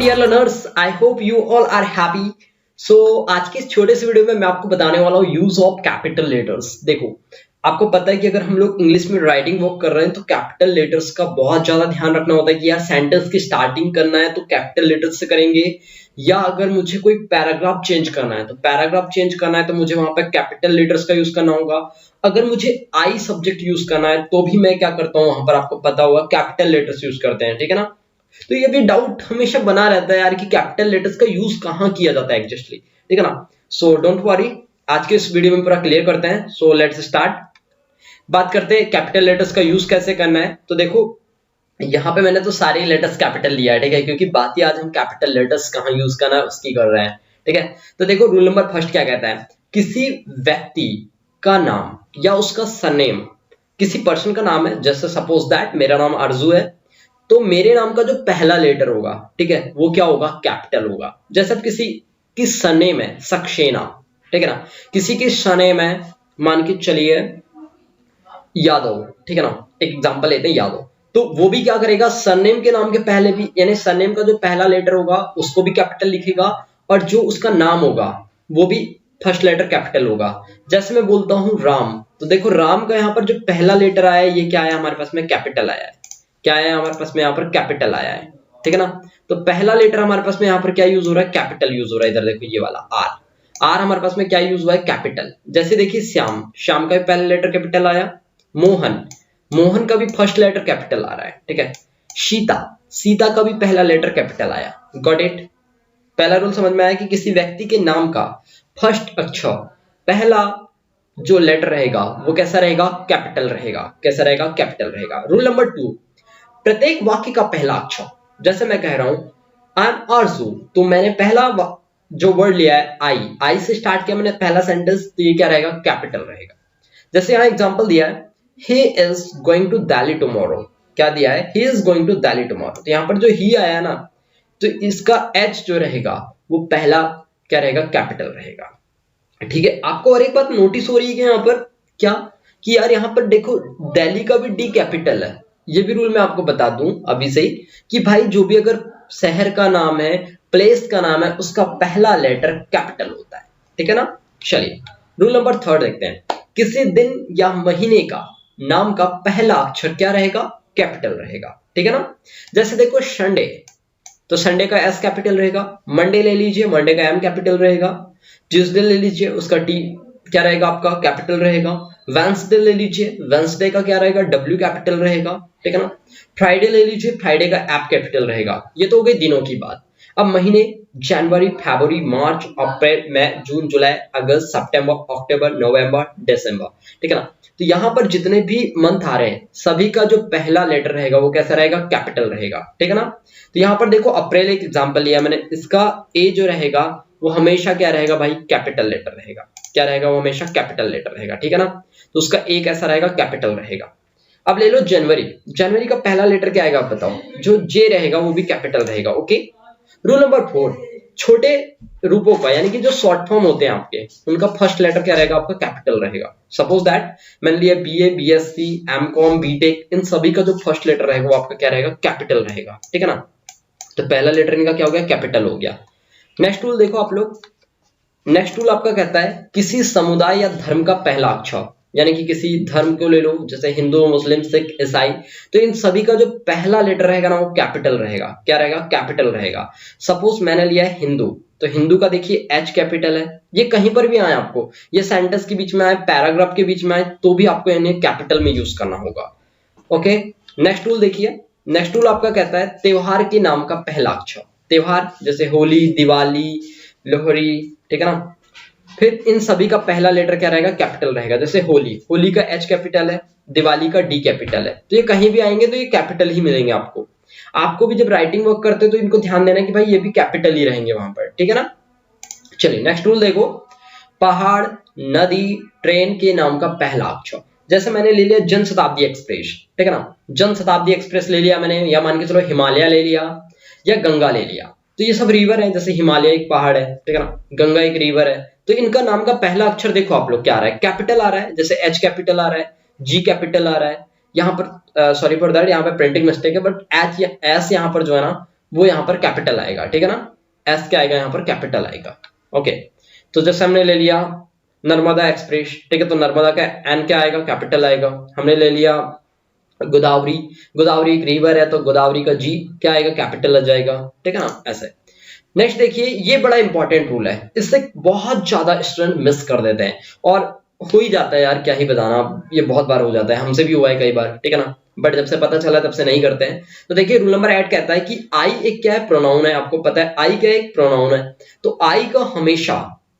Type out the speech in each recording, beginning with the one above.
Dear learners, I hope you all are happy. So आज के इस छोटे से वीडियो में मैं आपको बताने वाला हूँ यूज ऑफ कैपिटल लेटर्स। देखो, आपको पता है कि अगर हम लोग इंग्लिश में राइटिंग वर्क कर रहे हैं तो कैपिटल लेटर्स का बहुत ज्यादा ध्यान रखना होता है कि यार सेंटेंस की स्टार्टिंग करना है तो कैपिटल लेटर्स से करेंगे, या अगर मुझे कोई पैराग्राफ चेंज करना है तो पैराग्राफ चेंज करना है तो मुझे वहां पर कैपिटल लेटर्स का यूज करना होगा। अगर मुझे आई सब्जेक्ट यूज करना है तो भी मैं क्या करता हूँ, वहां पर आपको पता होगा कैपिटल लेटर्स यूज करते हैं, ठीक है ना। तो ये भी डाउट हमेशा बना रहता है यार कि कैपिटल लेटर्स का यूज कहाँ किया जाता है एग्जैक्टली, ठीक है ना। सो डोंट वरी, आज के इस वीडियो में पूरा क्लियर करते हैं। So let's start. बात करते हैं कैपिटल लेटर्स का यूज कैसे करना है। तो देखो, यहाँ पे मैंने तो सारे लेटर्स कैपिटल लिया है, ठीक है, क्योंकि बात ही आज हम कैपिटल लेटर्स कहाँ यूज करना है उसकी कर रहे हैं, ठीक है। तो देखो, रूल नंबर फर्स्ट क्या कहता है, किसी व्यक्ति का नाम या उसका सरनेम, किसी पर्सन का नाम है, जैसे सपोज दैट मेरा नाम अर्जू है, तो मेरे नाम का जो पहला लेटर होगा, ठीक है, वो क्या होगा, कैपिटल होगा। जैसे किसी की सरनेम है सक्सेना, ठीक है ना, किसी की सरनेम है मान के चलिए यादव, ठीक है ना, एक एग्जांपल लेते हैं यादव, तो वो भी क्या करेगा, सरनेम के नाम के पहले भी, यानी सरनेम का जो पहला लेटर होगा उसको भी कैपिटल लिखेगा, और जो उसका नाम होगा वो भी फर्स्ट लेटर कैपिटल होगा। जैसे मैं बोलता हूं राम, तो देखो राम का यहाँ पर जो पहला लेटर आया है ये क्या आया हमारे पास में, कैपिटल आया है। क्या आया हमारे पास में यहाँ पर, कैपिटल आया है, ठीक है ना। तो पहला लेटर हमारे पास में यहाँ पर क्या यूज हो रहा है, कैपिटल यूज हो रहा है। इधर देखो ये वाला आर, आर हमारे पास में क्या यूज हुआ है, कैपिटल। जैसे देखिए श्याम, श्याम का भी पहला लेटर कैपिटल आया। मोहन, मोहन का भी फर्स्ट लेटर कैपिटल आ रहा है, ठीक है। सीता, सीता का भी पहला लेटर कैपिटल आया। Got it. पहला रूल समझ में आया कि किसी व्यक्ति के नाम का फर्स्ट अक्षर, पहला जो लेटर रहेगा वो कैसा रहेगा, कैपिटल रहेगा। कैसा रहेगा, कैपिटल रहेगा। रूल नंबर 2, प्रत्येक वाक्य का पहला अक्षर, जैसे मैं कह रहा हूं आई एम आरजू, तो मैंने पहला जो वर्ड लिया है आई, आई से स्टार्ट किया मैंने पहला सेंटेंस, तो ये क्या रहेगा, कैपिटल रहेगा। जैसे यहां एग्जांपल दिया है, he is going to Delhi tomorrow, क्या दिया है, he is going to Delhi tomorrow, तो यहां पर जो ही आया ना, तो इसका एच जो रहेगा वो पहला क्या रहेगा, कैपिटल रहेगा, ठीक है। आपको और एक बात नोटिस हो रही है कि यहाँ पर क्या, कि यार यहाँ पर देखो दिल्ली का भी डी कैपिटल है। ये भी रूल मैं आपको बता दूं अभी से ही कि भाई जो भी अगर शहर का नाम है, प्लेस का नाम है, उसका पहला लेटर कैपिटल होता है, ठीक है ना। चलिए रूल नंबर 3 देखते हैं, किसी दिन या महीने का नाम का पहला अक्षर क्या रहेगा, कैपिटल रहेगा, ठीक है ना। जैसे देखो संडे, तो संडे का एस कैपिटल रहेगा। मंडे ले लीजिए, मंडे का एम कैपिटल रहेगा। ट्यूसडे ले लीजिए, उसका टी क्या रहेगा, आपका कैपिटल रहेगा। वेंसडे ले लीजिए, वेंसडे का क्या रहेगा, डब्ल्यू कैपिटल रहेगा, ठीक है ना। फ्राइडे ले लीजिए, फ्राइडे का एप कैपिटल रहेगा। ये तो हो गई दिनों की बात। अब महीने, जनवरी, फरवरी, मार्च, अप्रैल, मई, जून, जुलाई, अगस्त, सितंबर, अक्टूबर, नवंबर, दिसंबर, ठीक है ना। तो यहाँ पर जितने भी मंथ आ रहे हैं सभी का जो पहला लेटर रहेगा वो कैसा रहेगा, कैपिटल रहेगा, ठीक है ना। तो यहाँ पर देखो अप्रैल एक एग्जांपल लिया मैंने, इसका ए जो रहेगा वो हमेशा क्या रहेगा भाई, कैपिटल लेटर रहेगा। क्या रहेगा, वो हमेशा कैपिटल लेटर रहेगा, ठीक है ना। तो उसका ए कैसा रहेगा, कैपिटल रहेगा। अब ले लो जनवरी, जनवरी का पहला लेटर क्या आएगा आप बताओ, जो जे रहेगा वो भी कैपिटल रहेगा, ओके। रूल नंबर 4, छोटे रूपों का यानी कि जो शॉर्ट फॉर्म होते हैं आपके, उनका फर्स्ट लेटर क्या रहेगा, आपका कैपिटल रहेगा। सपोज दैट मैंने लिया बीए, बीएससी, एमकॉम, बीटेक, इन सभी का जो फर्स्ट लेटर रहेगा वो आपका क्या रहेगा, कैपिटल रहेगा, ठीक है ना। तो पहला लेटर इनका क्या हो गया, कैपिटल हो गया। नेक्स्ट रूल देखो आप लोग, नेक्स्ट रूल आपका कहता है किसी समुदाय या धर्म का पहला अक्षर, यानी कि किसी धर्म को ले लो, जैसे हिंदू, मुस्लिम, सिख, ईसाई, तो इन सभी का जो पहला लेटर रहेगा ना वो कैपिटल रहेगा। क्या रहेगा, कैपिटल रहेगा। सपोज मैंने लिया है हिंदू, तो हिंदू का देखिए एच कैपिटल है। ये कहीं पर भी आए आपको, ये सेंटेंस के बीच में आए, पैराग्राफ के बीच में आए, तो भी आपको इन्हें कैपिटल में यूज करना होगा, ओके। नेक्स्ट रूल देखिए, नेक्स्ट रूल आपका कहता है त्योहार के नाम का पहला अक्षर, त्योहार जैसे होली, दिवाली, लोहड़ी, ठीक है ना। फिर इन सभी का पहला लेटर क्या रहेगा, कैपिटल रहेगा। जैसे होली, होली का एच कैपिटल है, दिवाली का डी कैपिटल है, तो ये कहीं भी आएंगे तो ये कैपिटल ही मिलेंगे आपको। आपको भी जब राइटिंग वर्क करते हो तो इनको ध्यान देना कि भाई ये भी कैपिटल ही रहेंगे वहां पर, ठीक है ना। चलिए नेक्स्ट रूल देखो, पहाड़, नदी, ट्रेन के नाम का पहला अक्षर, जैसे मैंने ले लिया जनशताब्दी एक्सप्रेस, ठीक है ना, जनशताब्दी एक्सप्रेस ले लिया मैंने, या मान के चलो हिमालय ले लिया या गंगा ले लिया, तो ये सब रिवर है। जैसे हिमालय एक पहाड़ है, ठीक है ना, गंगा एक रिवर है, तो इनका नाम का पहला अक्षर देखो आप लोग क्या आ रहा है, कैपिटल आ रहा है। जैसे एच कैपिटल आ रहा है, जी कैपिटल आ रहा है, यहाँ पर सॉरी फॉर दैट, यहाँ पे प्रिंटिंग मिस्टेक है, बट एच एस यहाँ पर जो है ना वो यहाँ पर कैपिटल आएगा, ठीक है ना। एस क्या आएगा यहाँ पर, कैपिटल आएगा। ओके, तो जैसे हमने ले लिया नर्मदा एक्सप्रेस, ठीक है, तो नर्मदा का एन क्या आएगा, कैपिटल आएगा। हमने ले लिया गोदावरी, गोदावरी एक रिवर है तो गोदावरी का जी क्या आएगा, कैपिटल आ जाएगा, ठीक है ना, ऐसे। नेक्स्ट देखिए, ये बड़ा इंपॉर्टेंट रूल है, इससे बहुत ज्यादा स्टूडेंट मिस कर देते हैं और हो ही जाता है यार, क्या ही बताना, ये बहुत बार हो जाता है, हमसे भी हुआ है कई बार, ठीक है ना, बट जब से पता चला तब से नहीं करते हैं। तो देखिए रूल नंबर 8 कहता है कि आई एक क्या है, प्रोनाउन है, आपको पता है आई क्या एक प्रोनाउन है, तो आई का हमेशा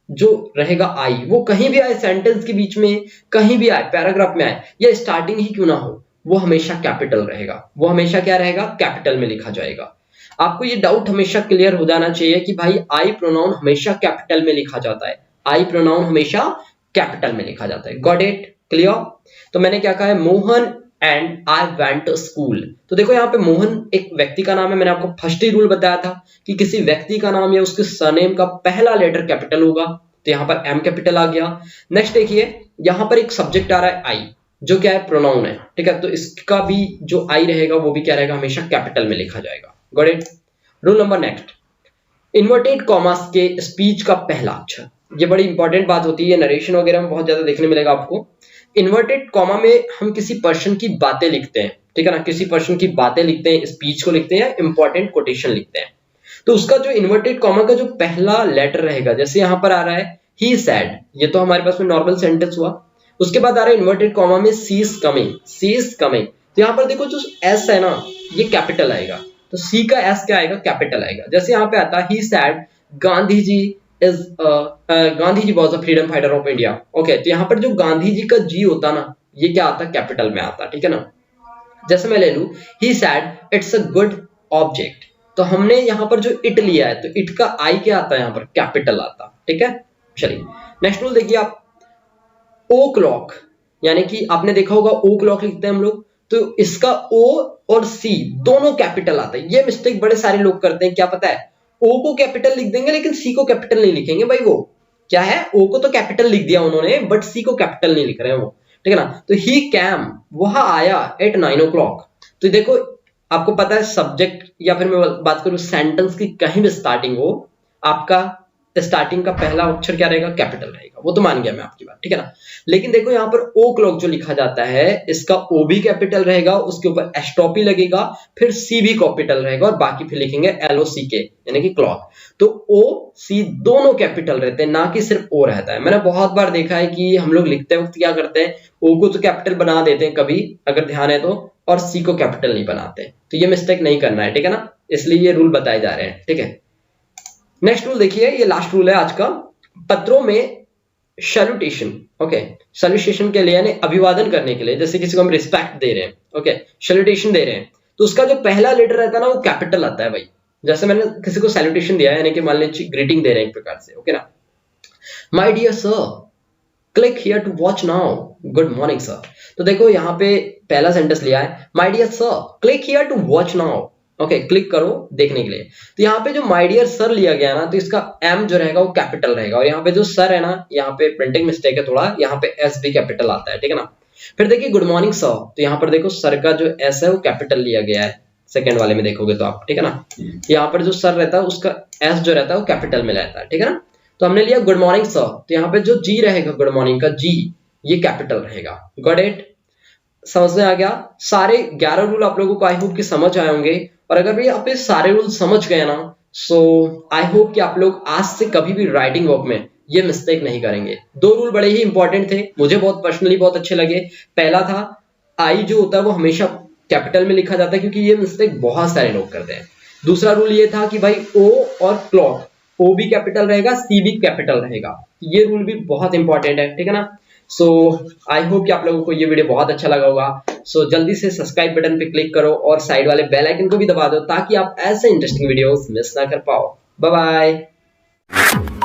जो रहेगा आई, वो कहीं भी आए सेंटेंस के बीच में, कहीं भी आए, पैराग्राफ में आए या स्टार्टिंग ही क्यों ना हो, वो हमेशा कैपिटल रहेगा, वो हमेशा क्या रहेगा, कैपिटल में लिखा जाएगा। आपको ये डाउट हमेशा क्लियर हो जाना चाहिए कि भाई आई प्रोनाउन हमेशा कैपिटल में लिखा जाता है, आई प्रोनाउन हमेशा कैपिटल में लिखा जाता है। Got it, clear. तो मैंने क्या कहा है, Mohan and I went to school. तो देखो यहाँ पे मोहन एक व्यक्ति का नाम है, मैंने आपको फर्स्ट ही रूल बताया था कि किसी व्यक्ति का नाम या उसके सरनेम का पहला लेटर कैपिटल होगा, तो यहाँ पर एम कैपिटल आ गया। नेक्स्ट देखिए, यहाँ पर एक सब्जेक्ट आ रहा है आई, जो क्या है, प्रोनाउन है, ठीक है, तो इसका भी जो आई रहेगा वो भी क्या रहेगा, हमेशा कैपिटल में लिखा जाएगा। Got it. Rule number next, inverted commas के स्पीच का पहला अक्षर, ये बड़ी इंपॉर्टेंट बात होती है, नरेशन वगैरह में बहुत ज्यादा देखने मिलेगा आपको। इन्वर्टेड कॉमा में हम किसी पर्सन की बातें लिखते हैं, ठीक है ना, किसी पर्सन की बातें लिखते हैं, स्पीच को लिखते हैं, इंपॉर्टेंट कोटेशन लिखते हैं, तो उसका जो इन्वर्टेड कॉमा का जो पहला लेटर रहेगा, जैसे यहाँ पर आ रहा है ही सैड, ये तो हमारे पास में नॉर्मल सेंटेंस हुआ, उसके बाद आ रहा है इन्वर्टेड कॉमा में C is coming, C is coming, तो यहाँ पर देखो जो एस है ना, ये कैपिटल आएगा, तो सी का एस क्या आएगा, कैपिटल आएगा। जैसे यहाँ पे आता है he said Gandhi ji is Gandhi ji was a freedom fighter of India, okay, तो यहाँ पर जो गांधी जी का जी होता ना, ये क्या आता, कैपिटल में आता, ठीक है ना। जैसे मैं ले लू he said it's a good object, तो हमने यहाँ पर जो इट लिया है, तो इट का आई क्या आता है, यहाँ पर कैपिटल आता, ठीक है। चलिए नेक्स्ट रूल देखिए आप, ओ क्लॉक, यानी कि आपने देखा होगा ओ क्लॉक लिखते हैं हम लोग, तो इसका ओ और सी दोनों कैपिटल आता है। ये मिस्टेक बड़े सारे लोग करते हैं, क्या पता है, ओ को कैपिटल लिख देंगे लेकिन सी को कैपिटल नहीं लिखेंगे। भाई वो क्या है, ओ को तो कैपिटल लिख दिया उन्होंने बट सी को कैपिटल नहीं लिख रहे हैं वो, ठीक है ना। तो ही कैम, वह आया एट 9 o'clock, तो देखो आपको पता है सब्जेक्ट या फिर मैं बात करूं सेंटेंस की कहीं भी स्टार्टिंग हो, आपका स्टार्टिंग का पहला अक्षर क्या रहेगा, कैपिटल रहेगा, वो तो मान गया मैं आपकी बात, ठीक है ना। लेकिन देखो यहाँ पर ओ क्लॉक जो लिखा जाता है, इसका ओ भी कैपिटल रहेगा, उसके ऊपर एस्ट्रोपी लगेगा, फिर सी भी कैपिटल रहेगा और बाकी फिर लिखेंगे एलओसी के, यानी कि क्लॉक। तो ओ सी दोनों कैपिटल रहते हैं, ना कि सिर्फ ओ रहता है। मैंने बहुत बार देखा है कि हम लोग लिखते वक्त क्या करते हैं, ओ को तो कैपिटल बना देते हैं कभी अगर ध्यान है तो, और सी को कैपिटल नहीं बनाते, तो ये मिस्टेक नहीं करना है, ठीक है ना, इसलिए ये रूल बताए जा रहे हैं, ठीक है। नेक्स्ट रूल देखिए, ये लास्ट रूल है आज का, पत्रों में सैल्यूटेशन, ओके, सैल्यूटेशन के लिए यानी अभिवादन करने के लिए, जैसे किसी को हम रिस्पेक्ट दे रहे हैं, ओके, सैल्यूटेशन दे रहे हैं, तो उसका जो पहला लेटर रहता है ना, वो कैपिटल आता है भाई। जैसे मैंने किसी को सैल्यूटेशन दिया है, यानी कि मान लीजिए ग्रीटिंग दे रहे हैं एक प्रकार से, ओके ना, my dear sir click here to watch now, good morning sir. तो देखो यहाँ पे पहला सेंटेंस लिया है, my dear sir click here to watch now, okay, click करो देखने के लिए। तो यहाँ पे जो माय डियर सर लिया गया ना, तो इसका एम जो रहेगा वो कैपिटल रहेगा, और यहाँ पे जो सर है ना, यहाँ पे प्रिंटिंग मिस्टेक है थोड़ा, यहाँ पे एस भी कैपिटल आता है, ठीक है ना। फिर देखिए गुड मॉर्निंग सर, तो यहाँ पर देखो सर का जो एस है वो कैपिटल लिया गया है, सेकंड वाले में देखोगे तो आप, ठीक है ना। यहाँ पर जो सर रहता है उसका एस जो रहता है वो कैपिटल में रहता है, ठीक है ना। तो हमने लिया गुड मॉर्निंग सर, तो यहाँ पे जो जी रहेगा गुड मॉर्निंग का जी, ये कैपिटल रहेगा। गॉट इट, समझ में आ गया। सारे 11 रूल आप लोगों को आई होप कि समझ आए होंगे, और अगर भी आप ये सारे रूल समझ गए ना, सो आई होप कि आप लोग आज से कभी भी राइटिंग वर्क में ये मिस्टेक नहीं करेंगे। 2 रूल बड़े ही इंपॉर्टेंट थे, मुझे बहुत पर्सनली बहुत अच्छे लगे। पहला था आई जो होता है वो हमेशा कैपिटल में लिखा जाता है, क्योंकि ये मिस्टेक बहुत सारे लोग करते हैं। दूसरा रूल ये था कि भाई ओ और क्लॉक, ओ भी कैपिटल रहेगा, सी भी कैपिटल रहेगा, ये रूल भी बहुत इंपॉर्टेंट है, ठीक है ना। सो आई होप कि आप लोगों को ये वीडियो बहुत अच्छा लगा होगा। सो जल्दी से सब्सक्राइब बटन पे क्लिक करो और साइड वाले बेल आइकन को भी दबा दो, ताकि आप ऐसे इंटरेस्टिंग वीडियोस मिस ना कर पाओ। Bye bye.